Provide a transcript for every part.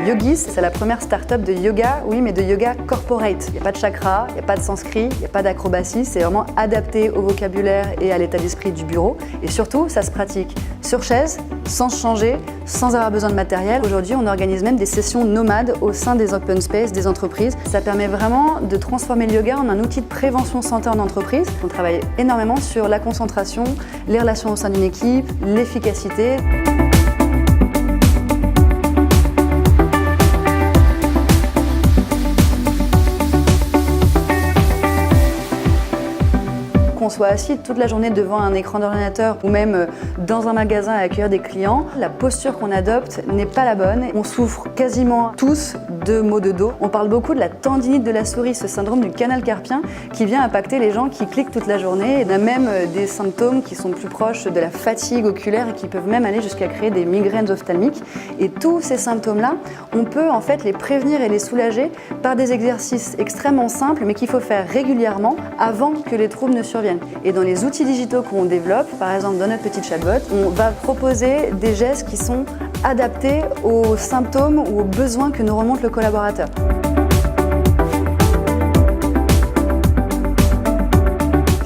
Yogis, c'est la première start-up de yoga, oui, mais de yoga corporate. Il n'y a pas de chakra, il n'y a pas de sanskrit, il n'y a pas d'acrobatie, c'est vraiment adapté au vocabulaire et à l'état d'esprit du bureau. Et surtout, ça se pratique sur chaise, sans se changer, sans avoir besoin de matériel. Aujourd'hui, on organise même des sessions nomades au sein des open space des entreprises. Ça permet vraiment de transformer le yoga en un outil de prévention santé en entreprise. On travaille énormément sur la concentration, les relations au sein d'une équipe, l'efficacité. Qu'on soit assis toute la journée devant un écran d'ordinateur ou même dans un magasin à accueillir des clients, la posture qu'on adopte n'est pas la bonne. On souffre quasiment tous de maux de dos. On parle beaucoup de la tendinite de la souris, ce syndrome du canal carpien qui vient impacter les gens qui cliquent toute la journée. On a même des symptômes qui sont plus proches de la fatigue oculaire et qui peuvent même aller jusqu'à créer des migraines ophtalmiques. Et tous ces symptômes-là, on peut en fait les prévenir et les soulager par des exercices extrêmement simples mais qu'il faut faire régulièrement avant que les troubles ne surviennent. Et dans les outils digitaux qu'on développe, par exemple dans notre petit chatbot, on va proposer des gestes qui sont adaptés aux symptômes ou aux besoins que nous remonte le collaborateur.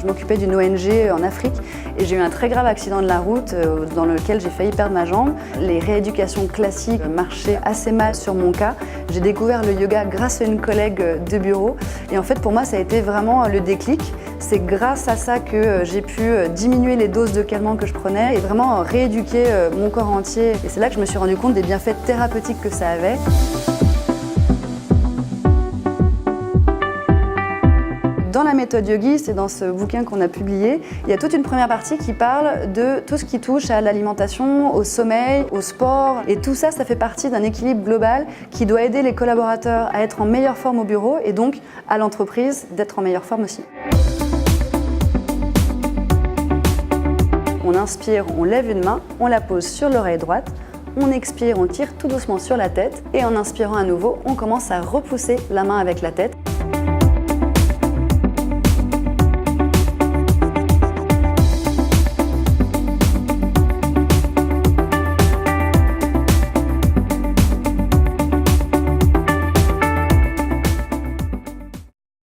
Je m'occupais d'une ONG en Afrique et j'ai eu un très grave accident de la route dans lequel j'ai failli perdre ma jambe. Les rééducations classiques marchaient assez mal sur mon cas. J'ai découvert le yoga grâce à une collègue de bureau et en fait pour moi ça a été vraiment le déclic. C'est grâce à ça que j'ai pu diminuer les doses de calmants que je prenais et vraiment rééduquer mon corps entier. Et c'est là que je me suis rendu compte des bienfaits thérapeutiques que ça avait. Dans la méthode Yogis et dans ce bouquin qu'on a publié, il y a toute une première partie qui parle de tout ce qui touche à l'alimentation, au sommeil, au sport. Et tout ça, ça fait partie d'un équilibre global qui doit aider les collaborateurs à être en meilleure forme au bureau et donc à l'entreprise d'être en meilleure forme aussi. On inspire, on lève une main, on la pose sur l'oreille droite. On expire, on tire tout doucement sur la tête et en inspirant à nouveau, on commence à repousser la main avec la tête.